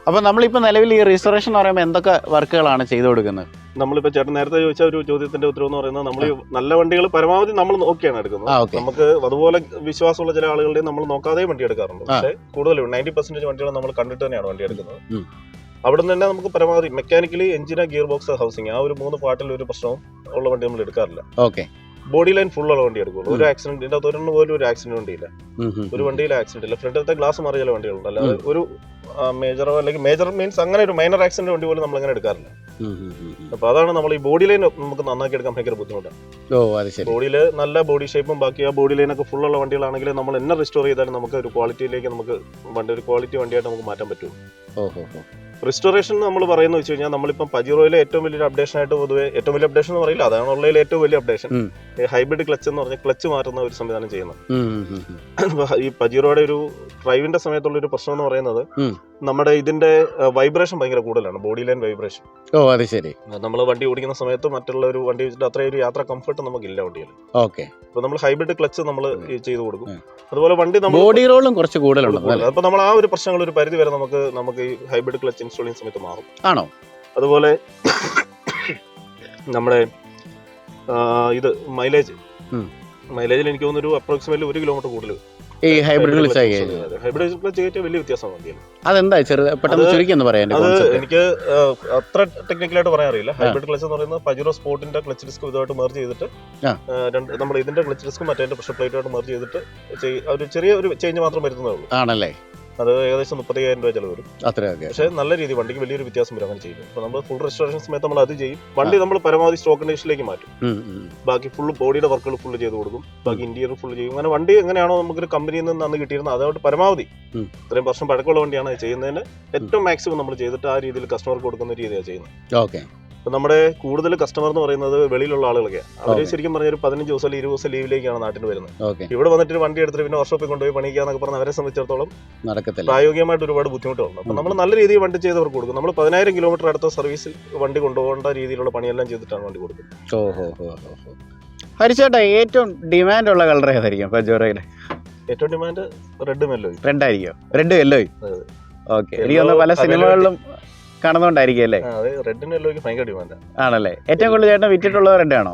A: അപ്പൊ നമ്മളിപ്പോ നിലവിൽ ഈ രജിസ്ട്രേഷൻ എന്ന് പറയുമ്പോൾ എന്തൊക്കെ വർക്കുകളാണ് ചെയ്തു കൊടുക്കുന്നത്?
B: നമ്മളിപ്പോ ചേട്ടൻ നേരത്തെ ചോദിച്ച ഒരു ചോദ്യത്തിന്റെ ഉത്തരവ് എന്ന് പറയുന്നത് നമ്മൾ നല്ല വണ്ടികൾ പരമാവധി നമ്മൾ നോക്കിയാണ് എടുക്കുന്നത്. നമുക്ക് അതുപോലെ വിശ്വാസമുള്ള ചില ആളുകളുടെ നമ്മൾ നോക്കാതെ വണ്ടി എടുക്കാറുണ്ട്. പക്ഷേ കൂടുതലും 90% വണ്ടികൾ നമ്മൾ കണ്ടിട്ട് തന്നെയാണ് വണ്ടി എടുക്കുന്നത്. അവിടെ നിന്ന് തന്നെ നമുക്ക് പരമാവധി മെക്കാനിക്കലി എഞ്ചിന് ഗിയർ ബോക്സ് ഹൗസിംഗ് ആ ഒരു 3 പാർട്ടിൽ ഒരു പ്രശ്നവും ഉള്ള വണ്ടി നമ്മൾ എടുക്കാറില്ല. ബോഡി ലൈൻ ഫുൾ ഉള്ള വണ്ടി എടുക്കുള്ളൂ. ഒരു ആക്സിഡന്റിന്റെ അകത്ത് ഒരെണ്ണം പോലും ഒരു ആക്സിഡന്റ് വണ്ടിയില്ല. ഒരു വണ്ടിയിൽ ആക്സിഡന്റ് ഇല്ല. ഫ്രണ്ടിലത്തെ ഗ്ലാസ് മാറിയ ചില വണ്ടികളുണ്ട്. അല്ലാതെ ഒരു മേജറോ അല്ലെങ്കിൽ മേജർ മീൻസ് അങ്ങനെ ഒരു മൈനർ ആക്സിഡന്റ് വണ്ടി പോലും നമ്മൾ അങ്ങനെ എടുക്കാറില്ല. അപ്പൊ അതാണ് നമ്മൾ ഈ ബോഡി ലൈൻ നമുക്ക് നന്നാക്കി എടുക്കാൻ ഭയങ്കര ബുദ്ധിമുട്ടാണ്. ബോഡിയിൽ നല്ല ബോഡി ഷേപ്പും ബാക്കി ആ ബോഡി ലൈനൊക്കെ ഫുൾ ഉള്ള വണ്ടികളാണെങ്കിൽ നമ്മൾ എന്നെ റിസ്റ്റോർ ചെയ്താലും നമുക്ക് ഒരു ക്വാളിറ്റിയിലേക്ക് നമുക്ക് വണ്ടി ഒരു ക്വാളിറ്റി വണ്ടിയായിട്ട് നമുക്ക് മാറ്റാൻ പറ്റും. റിസ്റ്റോറേഷൻ നമ്മൾ പറയുന്നത് വെച്ച് കഴിഞ്ഞാൽ നമ്മളിപ്പം പജീറോയിലെ ഏറ്റവും വലിയൊരു അപ്ഡേഷൻ ആയിട്ട് പൊതുവെ ഏറ്റവും വലിയ അപ്ഡേഷൻ എന്ന് പറയില്ല, അതാണ് ഉള്ളതിൽ ഏറ്റവും വലിയ അപ്ഡേഷൻ ഹൈബ്രിഡ് ക്ലച്ച് എന്ന് പറഞ്ഞാൽ ക്ലച്ച് മാറ്റുന്ന ഒരു സംവിധാനം ചെയ്യുന്നത്. ഈ പജീറോയുടെ ഒരു ഡ്രൈവിന്റെ സമയത്തുള്ള ഒരു പ്രശ്നം എന്ന് പറയുന്നത് നമ്മുടെ ഇതിന്റെ വൈബ്രേഷൻ ഭയങ്കര കൂടുതലാണ്, ബോഡി ലൈൻ വൈബ്രേഷൻ. നമ്മൾ വണ്ടി ഓടിക്കുന്ന സമയത്ത് മറ്റുള്ള ഒരു വണ്ടി വെച്ചിട്ട് അത്രയും ഒരു യാത്ര കംഫർട്ട് നമുക്കില്ല വണ്ടിയിൽ. അപ്പൊ നമ്മൾ ഹൈബ്രിഡ് ക്ലച്ച് നമ്മൾ ചെയ്ത് കൊടുക്കും. അതുപോലെ വണ്ടി ബോഡി റോളും കുറച്ച് കൂടുതലുണ്ട്. അപ്പൊ നമ്മൾ ആ ഒരു പ്രശ്നങ്ങൾ ഒരു പരിധി വരെ നമുക്ക് ഈ ഹൈബ്രിഡ് ക്ലച്ച് ഇൻസ്റ്റാൾ ചെയ്യുന്ന സമയത്ത് മാറും.
A: ആണോ?
B: അതുപോലെ നമ്മുടെ മൈലേജിൽ എനിക്ക് തോന്നുന്നു ഒരു അപ്രോക്സിമേറ്റ്ലി 1 കിലോമീറ്റർ കൂടുതൽ
A: ഈ ഹൈബ്രിഡ് ക്ലച്ച്
B: കയറ്റിയ വലിയ വ്യത്യാസം മതിയല്ലോ.
A: അതെന്താ പെട്ടെന്ന് ചുരുക്കിയെന്ന് പറയാൻ?
B: എനിക്ക് അത്ര ടെക്നിക്കലായിട്ട് പറയാൻ അറിയില്ല. ഹൈബ്രിഡ് ക്ലച്ച് എന്ന് പറയുന്നത് പജറോ സ്പോർട്ടിന്റെ ക്ലച്ച് ഡിസ്ക് ഇതുമായിട്ട് മെർജ് ചെയ്തിട്ട് നമ്മൾ ഇതിന്റെ ക്ലച്ച് ഡിസ്കും മറ്റേ പ്രഷർ പ്ലേറ്റുമായിട്ട് മെർജ് ചെയ്തിട്ട് ഒരു ചെറിയ ഒരു ചേഞ്ച് മാത്രം വരുന്നതേ ഉള്ളൂ. ആണല്ലേ? അത് ഏകദേശം 35,000 രൂപ ചെലവ് വരും. പക്ഷേ നല്ല രീതി വണ്ടിക്ക് വലിയൊരു വ്യത്യാസം വരും അങ്ങനെ ചെയ്യുന്നത്. അപ്പോൾ നമ്മൾ ഫുൾ റെസ്റ്റോറേഷൻ സമയത്ത് നമ്മൾ അത് ചെയ്യും. വണ്ടി നമ്മൾ പരമാവധി സ്റ്റോക്ക് കണ്ടീഷനിലേക്ക് മാറ്റും. ബാക്കി ഫുൾ ബോഡിയുടെ വർക്കുകൾ ഫുൾ ചെയ്ത് കൊടുക്കും. ബാക്കി ഇന്റീരിയർ ഫുൾ ചെയ്യും. അങ്ങനെ വണ്ടി എങ്ങനെയാണോ നമുക്കൊരു കമ്പനിയിൽ നിന്ന് അന്ന് കിട്ടിയിരുന്നത് അതോട്ട് പരമാവധി ഇത്രയും വർഷം പഴക്കമുള്ള വണ്ടിയാണ് ചെയ്യുന്നതിന് ഏറ്റവും മാക്സിമം നമ്മൾ ചെയ്തിട്ട് ആ രീതിയിൽ കസ്റ്റമർക്ക് കൊടുക്കുന്ന രീതിയാണ് ചെയ്യുന്നത്. ഇപ്പൊ നമ്മുടെ കൂടുതൽ കസ്റ്റമർ എന്ന് പറയുന്നത് വെളിയിലുള്ള ആളുകളൊക്കെയാണ്. അവര് ശരിക്കും പറഞ്ഞ ഒരു 15 ദിവസം 20 ദിവസം ലീവിലേക്കാണ് നാട്ടിൽ വരുന്നത്. ഇവിടെ വന്നിട്ട് വണ്ടി എടുത്തിട്ട് പിന്നെ വർക്ക്ഷോപ്പിൽ കൊണ്ടുപോയി പണിക്കാന്നൊക്കെ പറഞ്ഞാൽ അവരെ സംബന്ധിച്ചിടത്തോളം പ്രായോഗികമായിട്ട് ഒരുപാട് ബുദ്ധിമുട്ടുണ്ട്. അപ്പൊ നമ്മൾ നല്ല രീതിയിൽ വണ്ടി ചെയ്തവർക്ക് കൊടുക്കും. നമ്മൾ 10,000 കിലോമീറ്റർ അടുത്ത സർവീസിൽ വണ്ടി കൊണ്ടുപോകേണ്ട രീതിയിലുള്ള പണിയെല്ലാം ചെയ്തിട്ടാണ് വണ്ടി കൊടുക്കുന്നത്.
A: ഹരിച്ചേട്ടാ, ഏറ്റവും ഡിമാൻഡ് ഉള്ള കളർ ഏതായിരിക്കും പജോറയുടെ?
B: ഏറ്റവും ഡിമാൻഡ് റെഡ് മെല്ലോയും.
A: റെഡ് ആയിരിക്കും? റെഡ് യെല്ലോയും. ഓക്കെ. എനിക്ക് തോന്നുന്നു പല സിനിമകളിലും കാണുന്നോണ്ടായിരിക്കും അല്ലേ?
B: റെഡിന് യെല്ലോയ്ക്ക് ഭയങ്കര ഡിമാൻഡ്
A: ആണല്ലേ? ഏറ്റവും കൂടുതൽ ചേട്ടൻ വിറ്റിട്ടുള്ളത് റെഡ് ആണോ?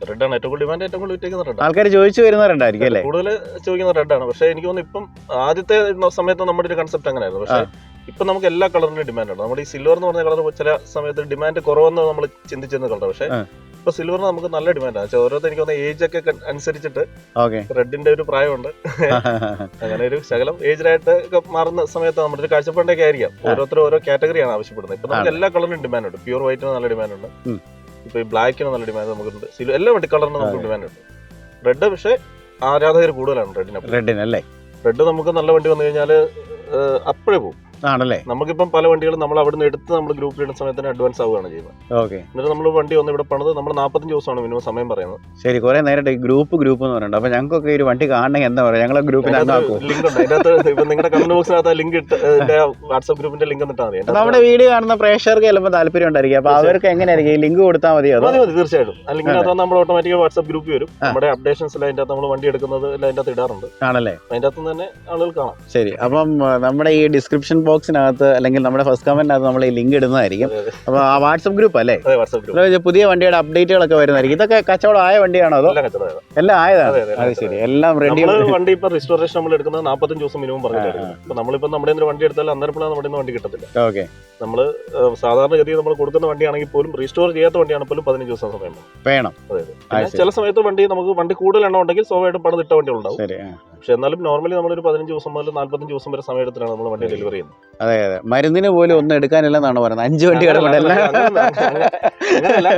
B: റെഡാണ് ഏറ്റവും കൂടുതൽ ഡിമാൻഡ്. ഏറ്റവും കൂടുതൽ വിറ്റേക്കുന്ന റെഡ്.
A: ആൾക്കാർ ചോദിച്ചു വരുന്ന റെഡായിരിക്കും അല്ലേ? കൂടുതൽ
B: ചോദിക്കുന്ന റെഡാണ്. പക്ഷേ എനിക്ക് തോന്നുന്നു ഇപ്പം ആദ്യത്തെ സമയത്ത് നമ്മുടെ ഒരു കൺസെപ്റ്റ് അങ്ങനെയായിരുന്നു. പക്ഷേ ഇപ്പൊ നമുക്ക് എല്ലാ കളറിനും ഡിമാൻഡ് ഉണ്ട്. നമ്മുടെ ഈ സിൽവർ എന്ന് പറഞ്ഞ കളർ ചില സമയത്ത് ഡിമാൻഡ് കുറവെന്ന് നമ്മൾ ചിന്തിച്ചിരുന്ന കളർ. പക്ഷേ ഇപ്പൊ സിൽവറിന് നമുക്ക് നല്ല ഡിമാൻഡാണ്. ഓരോരുത്തർ എനിക്ക് തോന്നുന്ന ഏജ് ഒക്കെ അനുസരിച്ചിട്ട് റെഡിന്റെ ഒരു പ്രായമുണ്ട്. അങ്ങനെ ഒരു ശകലം ഏജ്ഡായിട്ട് ഒക്കെ മാറുന്ന സമയത്ത് നമ്മുടെ ഒരു കാഴ്ചപ്പാടൊക്കെ ആയിരിക്കാം. ഓരോരുത്തരും ഓരോ കാറ്റഗറിയാണ് ആവശ്യപ്പെടുന്നത്. ഇപ്പൊ നമുക്ക് എല്ലാ കളറിനും ഡിമാൻഡ് ഉണ്ട്. പ്യൂർ വൈറ്റിന് നല്ല ഡിമാൻഡ് ഉണ്ട്. ഇപ്പൊ ഈ ബ്ലാക്കിന് നല്ല ഡിമാൻഡ് നമുക്കുണ്ട്. എല്ലാ വണ്ടി കളറിനും നമുക്ക് ഡിമാൻഡ് ഉണ്ട്. റെഡ് പക്ഷേ ആരാധകർ കൂടുതലാണ് റെഡിനല്ലേ? റെഡ് നമുക്ക് നല്ല വണ്ടി വന്നു കഴിഞ്ഞാൽ അപ്പോഴേ പോകും. ആണല്ലേ? നമുക്കിപ്പം പല വണ്ടികളും നമ്മൾ അവിടെ നിന്ന് എടുത്ത് നമ്മൾ ഗ്രൂപ്പിൽ ഇടുന്ന സമയത്ത് അഡ്വാൻസ് ആവുകയാണ് ചെയ്യുന്നത്. എന്നിട്ട് നമ്മൾ വണ്ടി ഒന്ന് ഇവിടെ പണിത് നമ്മൾ 45 ദിവസമാണ് മിനിമം സമയം പറയുന്നത്.
A: ശരി, കുറെ നേരത്തെ ഗ്രൂപ്പ് എന്ന് പറയുന്നുണ്ട്. അപ്പൊ ഞങ്ങൾക്കൊക്കെ ഒരു വണ്ടി കാണണമെങ്കിൽ എന്താ പറയുക, ഞങ്ങളെ ഗ്രൂപ്പിൽ
B: ലിങ്ക് ഉണ്ട്. അതിനകത്ത് ഇപ്പൊ നിങ്ങളുടെ കമന്റ് ബോക്സിനകത്ത് ലിങ്ക് ഇട്ട് വാട്സ്ആപ്പ് ഗ്രൂപ്പിന്റെ ലിങ്ക് ഇട്ടാൽ മതി.
A: നമ്മുടെ വീഡിയോ കാണുന്ന പ്രേക്ഷകർക്ക് ചിലപ്പോൾ താല്പര്യം ഉണ്ടായിരിക്കും. അപ്പൊ അവർക്ക് എങ്ങനെയായിരിക്കും ലിങ്ക് കൊടുത്താൽ മതിയോ?
B: തീർച്ചയായിട്ടും. അല്ലെങ്കിൽ നമ്മൾ ഓട്ടോമാറ്റിക് വാട്സ്ആപ്പ് ഗ്രൂപ്പ് വരും. നമ്മുടെ അപ്ഡേഷൻസ് അതിന്റെ അകത്ത് നമ്മൾ വണ്ടി എടുക്കുന്നത് അതിന്റെ അകത്ത് ഇടാറുണ്ട്. ആണല്ലേ? അതിന്റെ അകത്ത് തന്നെ ആളുകൾ കാണാം.
A: ശരി, അപ്പം നമ്മുടെ ഈ ഡിസ്ക്രിപ്ഷൻ ബോക്സിനകത്ത് അല്ലെങ്കിൽ നമ്മുടെ ഫസ്റ്റ് കമന്റിനകത്ത് നമ്മൾ ഈ ലിങ്ക് ഇടുന്നതായിരിക്കും. അപ്പൊ ആ വാട്സ്ആപ്പ് ഗ്രൂപ്പ് അല്ലേ? പുതിയ വണ്ടിയുടെ അപ്ഡേറ്റുകളൊക്കെ വരുന്നതായിരിക്കും. ഇതൊക്കെ കച്ചവടം ആയ വണ്ടിയാണോ അതോ എല്ലാം ആയതാണ്? അത് ശരി, എല്ലാം റെഡി.
B: വണ്ടി ഇപ്പൊ രജിസ്ട്രേഷൻ നമ്മൾ എടുക്കുന്നത് 45 ദിവസം മിനിമം പറഞ്ഞിട്ടാണ്. ഇപ്പൊ നമ്മളിപ്പോ നമ്മുടെ വണ്ടി എടുത്താൽ അന്നേരപ്പോഴാണ് നമ്മുടെ വണ്ടി കിട്ടത്തില്ല. ഓക്കെ. നമ്മള് സാധാരണഗതിയിൽ നമ്മൾ കൊടുക്കുന്ന വണ്ടിയാണെങ്കിൽ പോലും റീസ്റ്റോർ ചെയ്യാത്ത വണ്ടിയാണ് പോലും 15 ദിവസം സമയം വേണം. ചില സമയത്ത് വണ്ടി കൂടുതൽ എണ്ണം ഉണ്ടെങ്കിൽ സ്വാഭാവികമായിട്ടും പണിതിട്ട വണ്ടികൾ ഉണ്ടാവും. പക്ഷെ എന്നാലും നോർമലി നമ്മളൊരു 15 ദിവസം മുതൽ 45 ദിവസം വരെ സമയത്തിലാണ് നമ്മൾ വണ്ടി ഡെലിവറി ചെയ്യുന്നത്.
A: അതെ അതെ, മരുന്നിന് പോലും ഒന്നും എടുക്കാനില്ലെന്നാണ് പറയുന്നത്. 5 വണ്ടി കിടപ്പുണ്ടല്ല.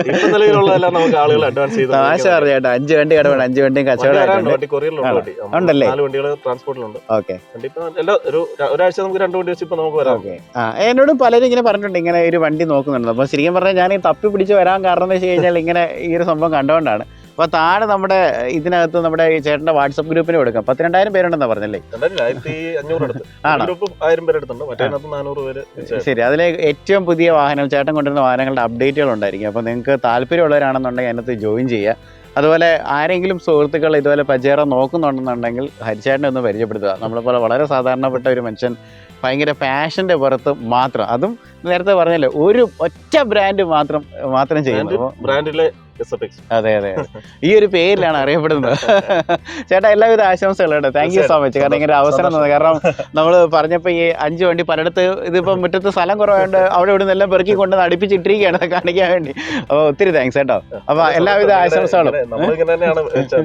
B: ഇപ്പൊ നിലവിലുള്ളതെല്ലാം നമുക്ക് ആളുകൾ അഡ്വാൻസ് ചെയ്ത്
A: 5 വണ്ടി കിടപ്പുണ്ട്. 5 വണ്ടിയും കച്ചവടം
B: ഉണ്ടല്ലേ? 4 വണ്ടികൾ ട്രാൻസ്പോർട്ടിലുണ്ട്. ഓക്കെ. ഒരാഴ്ച നമുക്ക് 2 വണ്ടി വെച്ച് ഇപ്പൊ നമുക്ക് വരാം.
A: എന്നോട് പലരും ഇങ്ങനെ പറഞ്ഞിട്ടുണ്ട് ഇങ്ങനെ ഒരു വണ്ടി നോക്കുന്നുണ്ട്. അപ്പൊ ശരിക്കും പറഞ്ഞാൽ ഞാൻ ഈ തപ്പി പിടിച്ച് വരാൻ കാരണം എന്ന് വെച്ച് കഴിഞ്ഞാൽ ഇങ്ങനെ ഈ ഒരു സംഭവം കണ്ടുകൊണ്ടാണ്. അപ്പൊ താഴെ നമ്മുടെ ഇതിനകത്ത് നമ്മുടെ ഈ ചേട്ടന്റെ വാട്സ്ആപ്പ് ഗ്രൂപ്പിന് കൊടുക്കാം. 12,000 പേരുണ്ടെന്നാ പറഞ്ഞല്ലേ? ശരി, അതിലെ ഏറ്റവും പുതിയ വാഹനം ചേട്ടൻ കൊണ്ടുവരുന്ന വാഹനങ്ങളുടെ അപ്ഡേറ്റുകൾ ഉണ്ടായിരിക്കും. അപ്പോൾ നിങ്ങൾക്ക് താല്പര്യമുള്ളവരാണെന്നുണ്ടെങ്കിൽ അതിനകത്ത് ജോയിൻ ചെയ്യുക. അതുപോലെ ആരെങ്കിലും സുഹൃത്തുക്കൾ ഇതുപോലെ പജേറോ നോക്കുന്നുണ്ടെന്നുണ്ടെങ്കിൽ ഹരിച്ചേട്ടനെ ഒന്ന് പരിചയപ്പെടുത്തുക. നമ്മളെപ്പോലെ വളരെ സാധാരണപ്പെട്ട ഒരു മനുഷ്യൻ ഭയങ്കര പാഷന്റെ പുറത്ത് മാത്രം, അതും നേരത്തെ പറഞ്ഞല്ലേ ഒരു ഒറ്റ ബ്രാൻഡ് മാത്രം ചെയ്യുന്നു. അതെ അതെ, ഈ ഒരു പേരിലാണ് അറിയപ്പെടുന്നത്. ചേട്ടാ, എല്ലാവിധ ആശംസകളും കേട്ടോ. Thank you so much. കാരണം ഇങ്ങനെ അവസരം തന്നത്. കാരണം നമ്മൾ പറഞ്ഞപ്പോൾ ഈ 5 വണ്ടി പലയിടത്ത് ഇതിപ്പോൾ മുറ്റത്ത് സ്ഥലം കുറവായതുകൊണ്ട് അവിടെ ഇവിടെ നിന്നെല്ലാം പെറുക്കി കൊണ്ട് അടുപ്പിച്ചിട്ടിരിക്കുകയാണ് കാണിക്കാൻ വേണ്ടി. അപ്പോൾ ഒത്തിരി താങ്ക്സ് കേട്ടോ. അപ്പൊ എല്ലാവിധ ആശംസകളും.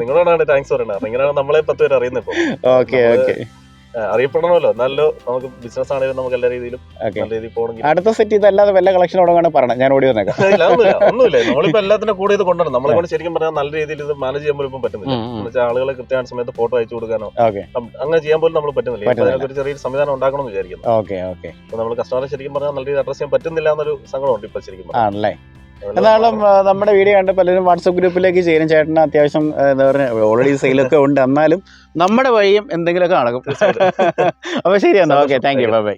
B: നിങ്ങളോടാണ് താങ്ക്സ് പറയുന്നത്. ഇങ്ങനെയാണ് നമ്മളെ 10 പേര് അറിയുന്നത്.
A: ഓക്കെ ഓക്കെ,
B: അറിയപ്പെടണമല്ലോ. നല്ല നമുക്ക് ബിസിനസ് ആണെങ്കിലും നമുക്ക് എല്ലാ രീതിയിലും നല്ല രീതിയിൽ പോകണമെങ്കിൽ
A: അടുത്ത സെറ്റ് ഇതല്ലാതെ വല്ല കളക്ഷൻ തുടങ്ങാൻ പറയണം, ഞാൻ ഓടി വന്നേക്കാം.
B: ഒന്നുമില്ല, നമ്മളിപ്പോ എല്ലാത്തിനും കൂടി ഇത് കൊണ്ടുവരണം. നമ്മളെ കൊണ്ട് ശരിക്കും പറഞ്ഞാൽ നല്ല രീതിയിൽ ഇത് മാനേജ് ചെയ്യാൻ പോലും പറ്റുന്നില്ല. എന്ന് വെച്ചാൽ ആളുകളെ കൃത്യമായ സമയത്ത് ഫോട്ടോ അയച്ചു കൊടുക്കാനോ അങ്ങനെ ചെയ്യാൻ പോലും നമ്മൾ പറ്റുന്നില്ല. അതിനൊരു ചെറിയൊരു സംവിധാനം ഉണ്ടാക്കണമെന്ന് വിചാരിക്കുന്നു. അപ്പൊ നമ്മൾ കസ്റ്റമറെ ശരിക്കും പറഞ്ഞാൽ നല്ല രീതിയിൽ അഡ്രസ് ചെയ്യാൻ പറ്റുന്നില്ല എന്നൊരു സങ്കടമുണ്ട് ഇപ്പൊ ശരിക്കും ആണല്ലേ.
A: എന്നാലും നമ്മുടെ വീഡിയോ കണ്ട് പലരും വാട്സപ്പ് ഗ്രൂപ്പിലേക്ക് ചേരും. ചേട്ടന് അത്യാവശ്യം എന്താ പറയുക ഓൾറെഡി സെയിലൊക്കെ ഉണ്ട്. എന്നാലും നമ്മുടെ വഴിയും എന്തെങ്കിലുമൊക്കെ നടക്കും. അപ്പൊ ശരി എന്നാ. Okay, thank you, bye bye.